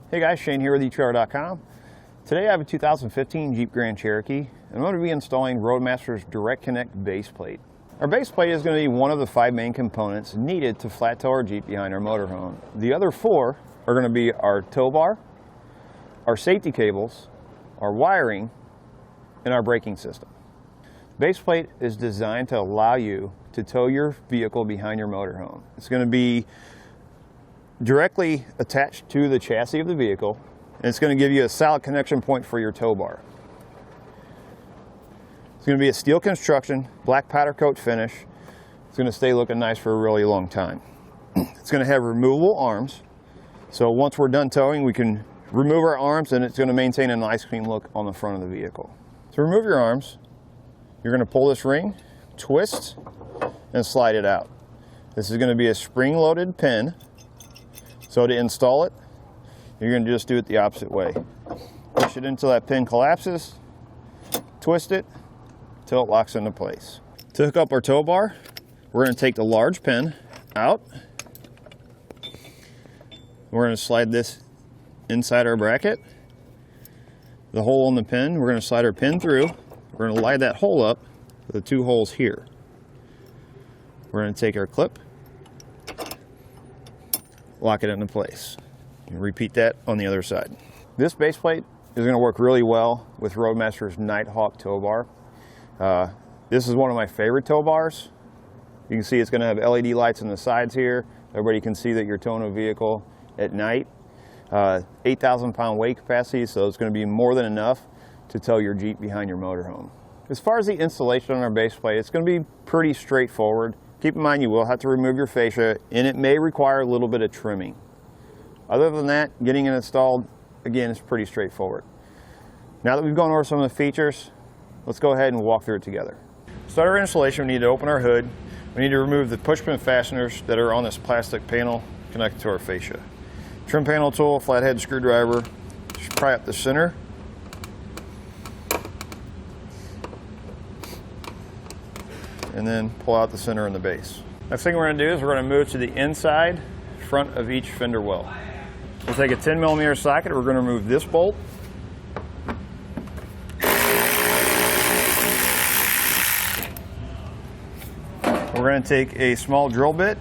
Hey guys, Shane here with etrailer.com. Today I have a 2015 Jeep Grand Cherokee, and I'm going to be installing Roadmaster's Direct Connect base plate. Our base plate is going to be one of the 5 main components needed to flat tow our Jeep behind our motorhome. The other 4 are going to be our tow bar, our safety cables, our wiring, and our braking system. Base plate is designed to allow you to tow your vehicle behind your motorhome. It's going to be directly attached to the chassis of the vehicle, and it's going to give you a solid connection point for your tow bar. It's going to be a steel construction, black powder coat finish. It's going to stay looking nice for a really long time. It's going to have removable arms, so once we're done towing we can remove our arms and it's going to maintain a nice clean look on the front of the vehicle. To remove your arms, you're going to pull this ring, twist, and slide it out. This is going to be a spring-loaded pin. So to install it, you're going to just do it the opposite way. Push it until that pin collapses, twist it until it locks into place. To hook up our tow bar, we're going to take the large pin out. We're going to slide this inside our bracket. The hole in the pin, we're going to slide our pin through. We're going to line that hole up with the 2 holes here. We're going to take our clip, lock it into place. And repeat that on the other side. This base plate is going to work really well with Roadmaster's Nighthawk Tow Bar. This is one of my favorite tow bars. You can see it's going to have LED lights on the sides here. Everybody can see that you're towing a vehicle at night. 8,000 pound weight capacity, so it's going to be more than enough to tow your Jeep behind your motorhome. As far as the installation on our base plate, it's going to be pretty straightforward. Keep in mind you will have to remove your fascia, and it may require a little bit of trimming. Other than that, getting it installed, again, is pretty straightforward. Now that we've gone over some of the features, let's go ahead and walk through it together. To start our installation, we need to open our hood. We need to remove the pushpin fasteners that are on this plastic panel connected to our fascia. Trim panel tool, flathead screwdriver, just pry up the center. And then pull out the center and the base. Next thing we're going to do is we're going to move to the inside front of each fender well. We'll take a 10mm socket. We're going to remove this bolt. We're going to take a small drill bit.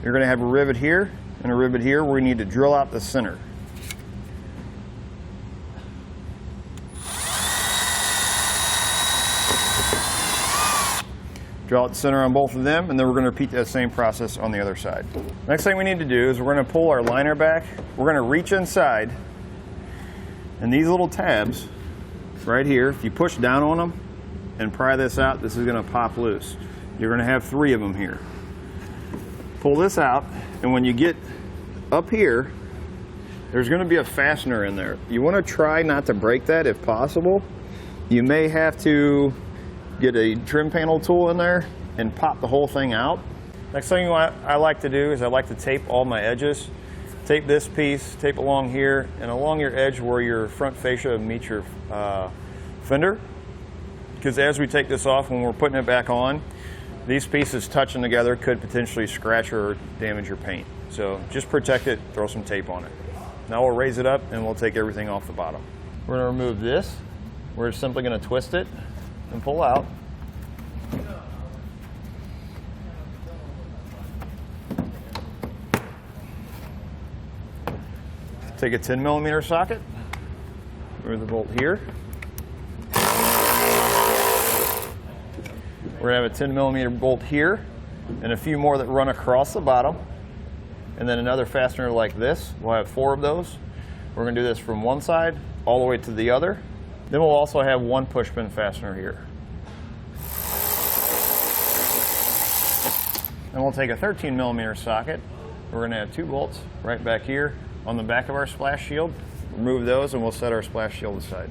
You're going to have a rivet here and a rivet here where we need to drill out the center. Drill out the center on both of them, and then we're going to repeat that same process on the other side. Next thing we need to do is we're going to pull our liner back. We're going to reach inside, and these little tabs right here, if you push down on them and pry this out, this is going to pop loose. You're going to have 3 of them here. Pull this out, and when you get up here, there's going to be a fastener in there. You want to try not to break that if possible. You may have to get a trim panel tool in there and pop the whole thing out. Next thing I like to do is I like to tape all my edges. Tape this piece, tape along here, and along your edge where your front fascia meets your fender. Because as we take this off, when we're putting it back on, these pieces touching together could potentially scratch or damage your paint. So just protect it, throw some tape on it. Now we'll raise it up and we'll take everything off the bottom. We're going to remove this. We're simply going to twist it and pull out. Take a 10mm socket, remove the bolt here. We're going to have a 10mm bolt here and a few more that run across the bottom, and then another fastener like this. We'll have 4 of those. We're going to do this from one side all the way to the other. Then we'll also have 1 pushpin fastener here. Then we'll take a 13mm socket. We're going to have 2 bolts right back here on the back of our splash shield. Remove those and we'll set our splash shield aside.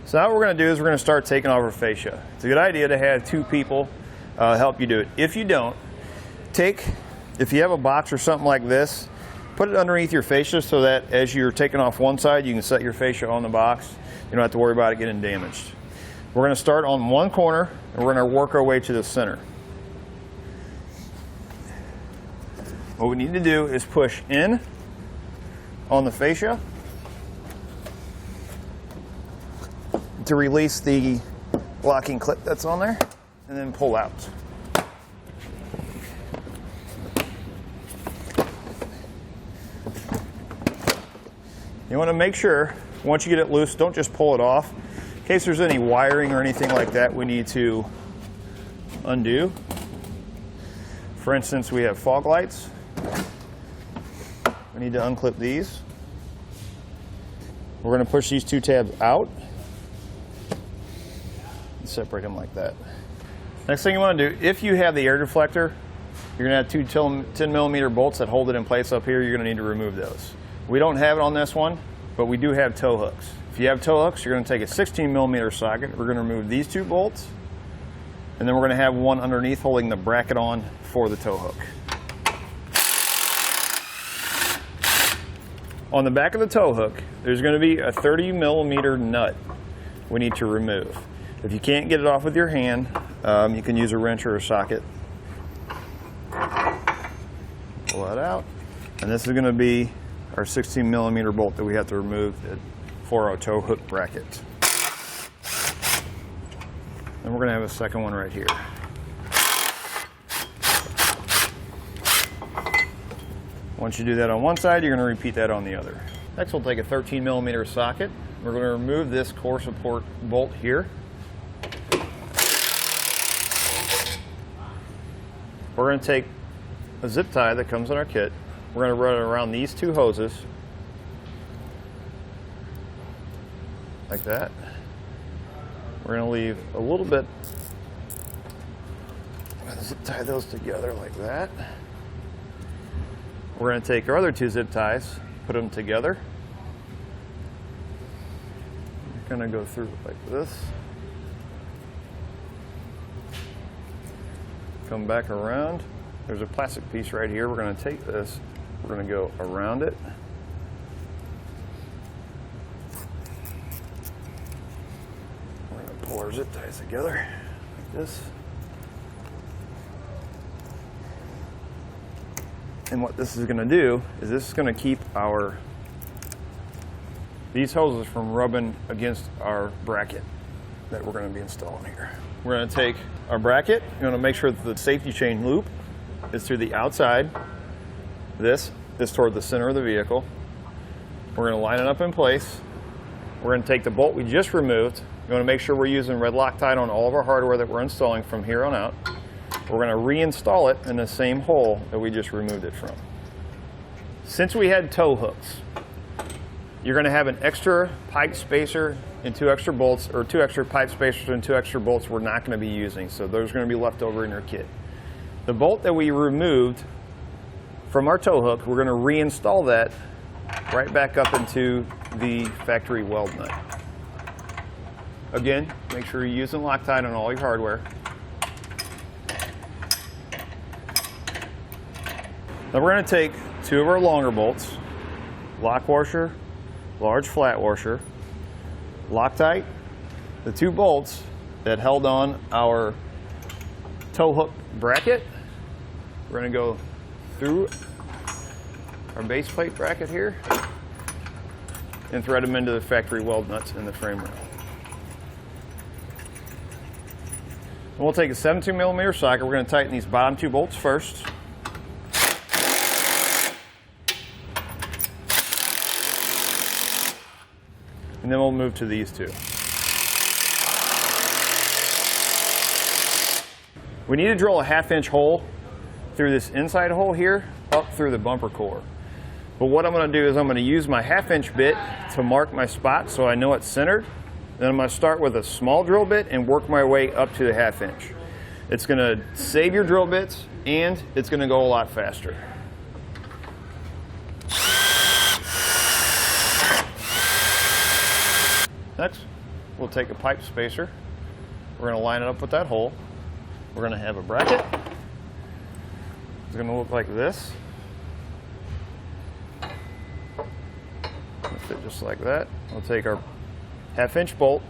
So now what we're going to do is we're going to start taking off our fascia. It's a good idea to have 2 people help you do it. If you don't, if you have a box or something like this, put it underneath your fascia so that as you're taking off one side, you can set your fascia on the box. You don't have to worry about it getting damaged. We're going to start on one corner and we're going to work our way to the center. What we need to do is push in on the fascia to release the locking clip that's on there, and then pull out. You want to make sure, once you get it loose, don't just pull it off. In case there's any wiring or anything like that we need to undo. For instance, we have fog lights. We need to unclip these. We're going to push these two tabs out and separate them like that. Next thing you want to do, if you have the air deflector, you're going to have two 10mm bolts that hold it in place up here. You're going to need to remove those. We don't have it on this one, but we do have tow hooks. If you have tow hooks, you're going to take a 16mm socket. We're going to remove these two bolts, and then we're going to have one underneath holding the bracket on for the tow hook. On the back of the tow hook, there's going to be a 30mm nut we need to remove. If you can't get it off with your hand, you can use a wrench or a socket. Pull that out, and this is going to be our 16mm bolt that we have to remove for our tow hook bracket. And we're going to have a second one right here. Once you do that on one side, you're going to repeat that on the other. Next, we'll take a 13mm socket. We're going to remove this core support bolt here. We're going to take a zip tie that comes in our kit. We're going to run it around these two hoses, like that. We're going to leave a little bit, zip tie those together like that. We're going to take our other two zip ties, put them together. We're going to go through like this. Come back around. There's a plastic piece right here. We're going to take this. We're going to go around it. We're going to pull our zip ties together like this. And what this is going to do is this is going to keep these hoses from rubbing against our bracket that we're going to be installing here. We're going to take our bracket. You're going to make sure that the safety chain loop is through the outside. This is toward the center of the vehicle. We're going to line it up in place. We're going to take the bolt we just removed. We're going to make sure we're using red Loctite on all of our hardware that we're installing from here on out. We're going to reinstall it in the same hole that we just removed it from. Since we had tow hooks, you're going to have an extra pipe spacer and two extra bolts, or two extra pipe spacers and two extra bolts we're not going to be using, so those are going to be left over in your kit. The bolt that we removed from our tow hook, we're going to reinstall that right back up into the factory weld nut. Again, make sure you're using Loctite on all your hardware. Now we're going to take two of our longer bolts, lock washer, large flat washer, Loctite, the two bolts that held on our tow hook bracket. We're going to go through our base plate bracket here and thread them into the factory weld nuts in the frame rail. And we'll take a 17mm socket. We're going to tighten these bottom two bolts first. And then we'll move to these two. We need to drill a 1/2-inch hole through this inside hole here, up through the bumper core. But what I'm going to do is I'm going to use my 1/2-inch bit to mark my spot so I know it's centered. Then I'm going to start with a small drill bit and work my way up to the 1/2-inch. It's going to save your drill bits and it's going to go a lot faster. Next, we'll take a pipe spacer. We're going to line it up with that hole. We're going to have a bracket. It's going to look like this. It'll fit just like that. We'll take our 1/2-inch bolt,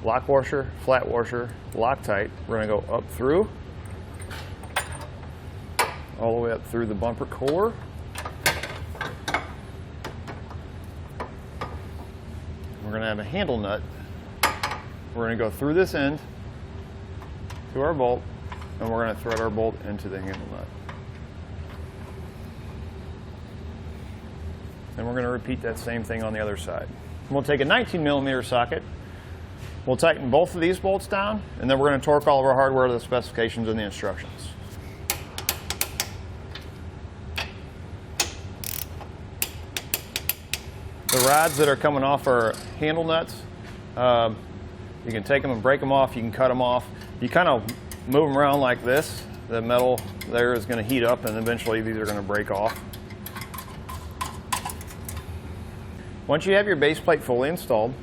lock washer, flat washer, Loctite. We're going to go up through, all the way up through the bumper core. We're going to have a handle nut. We're going to go through this end to our bolt, and we're going to thread our bolt into the handle nut. And we're going to repeat that same thing on the other side. We'll take a 19mm socket. We'll tighten both of these bolts down, and then we're going to torque all of our hardware to the specifications and the instructions. The rods that are coming off our handle nuts, you can take them and break them off, you can cut them off. You kind of move them around like this. The metal there is going to heat up, and eventually these are going to break off. Once you have your base plate fully installed,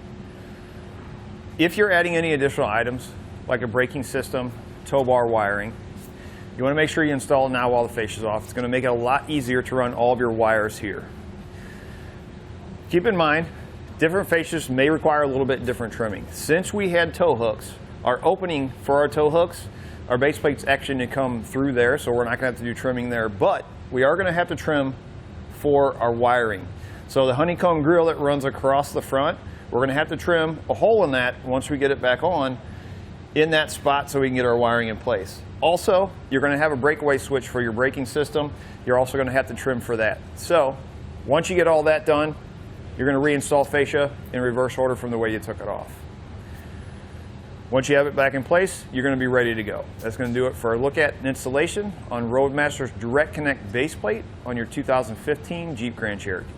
if you're adding any additional items, like a braking system, tow bar wiring, you want to make sure you install it now while the fascia is off. It's going to make it a lot easier to run all of your wires here. Keep in mind, different fascias may require a little bit different trimming. Since we had tow hooks, our opening for our tow hooks, our base plate's actually going to come through there, so we're not going to have to do trimming there, but we are going to have to trim for our wiring. So the honeycomb grill that runs across the front, we're going to have to trim a hole in that once we get it back on in that spot so we can get our wiring in place. Also, you're going to have a breakaway switch for your braking system. You're also going to have to trim for that. So once you get all that done, you're going to reinstall fascia in reverse order from the way you took it off. Once you have it back in place, you're going to be ready to go. That's going to do it for a look at and installation on Roadmaster's Direct Connect base plate on your 2015 Jeep Grand Cherokee.